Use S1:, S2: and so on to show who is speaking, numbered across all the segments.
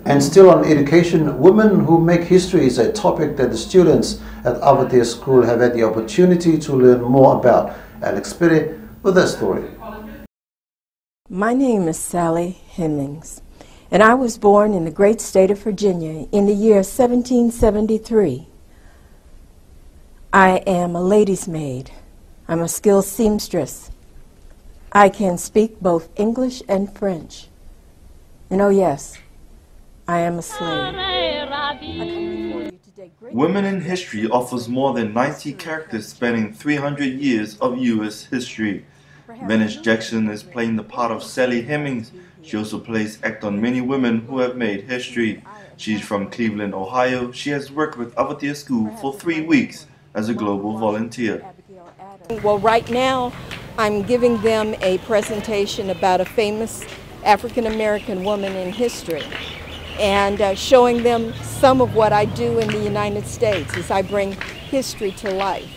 S1: And still on education, women who make history is a topic that the students at Avatea School have had the opportunity to learn more about. Alex Perry with that story.
S2: My name is Sally Hemmings, and I was born in the great state of Virginia in the year 1773. I am a lady's maid. I'm a skilled seamstress. I can speak both English and French. And oh yes, I am a slave.
S3: Women in History offers more than 90 characters spanning 300 years of U.S. history. Vernice Jackson is playing the part of Sally Hemmings. She also plays act on many women who have made history. She's from Cleveland, Ohio. She has worked with Avatea School for 3 weeks as a global volunteer.
S2: Well, right now I'm giving them a presentation about a famous African-American woman in history, and showing them some of what I do in the United States as I bring history to life.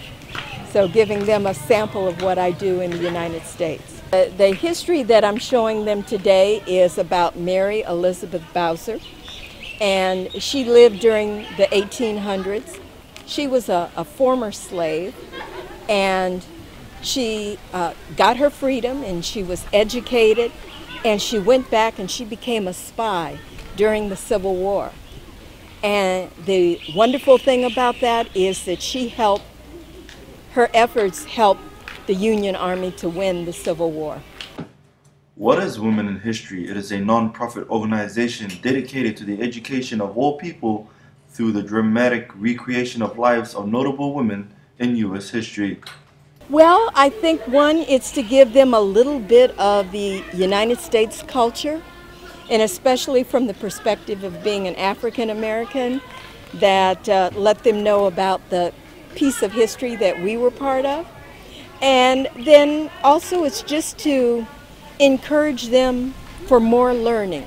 S2: So giving them a sample of what I do in the United States. The history that I'm showing them today is about Mary Elizabeth Bowser, and she lived during the 1800s. She was a former slave, and she got her freedom, and she was educated, and she went back and she became a spy during the Civil War. And the wonderful thing about that is that her efforts helped the Union Army to win the Civil War.
S3: What is Women in History? It is a non-profit organization dedicated to the education of all people through the dramatic recreation of lives of notable women in U.S. history.
S2: Well, I think one, it's to give them a little bit of the United States culture, and especially from the perspective of being an African American, that let them know about the piece of history that we were part of. And then also it's just to encourage them for more learning.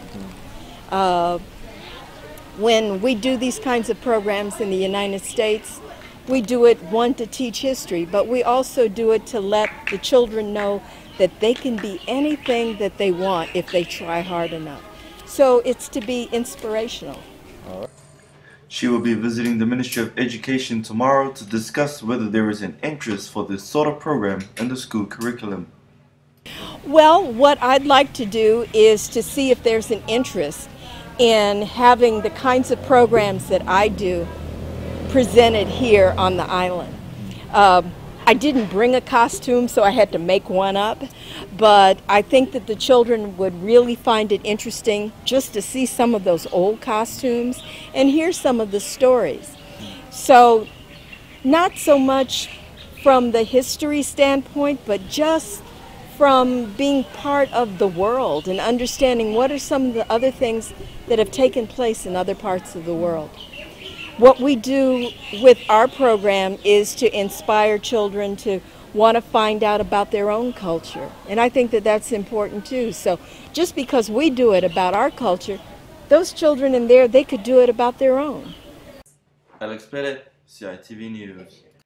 S2: When we do these kinds of programs in the United States, we do it, one, to teach history, but we also do it to let the children know that they can be anything that they want if they try hard enough. So it's to be inspirational.
S3: She will be visiting the Ministry of Education tomorrow to discuss whether there is an interest for this sort of program in the school curriculum.
S2: Well, what I'd like to do is to see if there's an interest in having the kinds of programs that I do presented here on the island. I didn't bring a costume, so I had to make one up, but I think that the children would really find it interesting just to see some of those old costumes and hear some of the stories. So not so much from the history standpoint, but just from being part of the world and understanding what are some of the other things that have taken place in other parts of the world. What we do with our program is to inspire children to want to find out about their own culture. And I think that that's important too. So just because we do it about our culture, those children in there, they could do it about their own.
S3: Alex Perry, CITV News.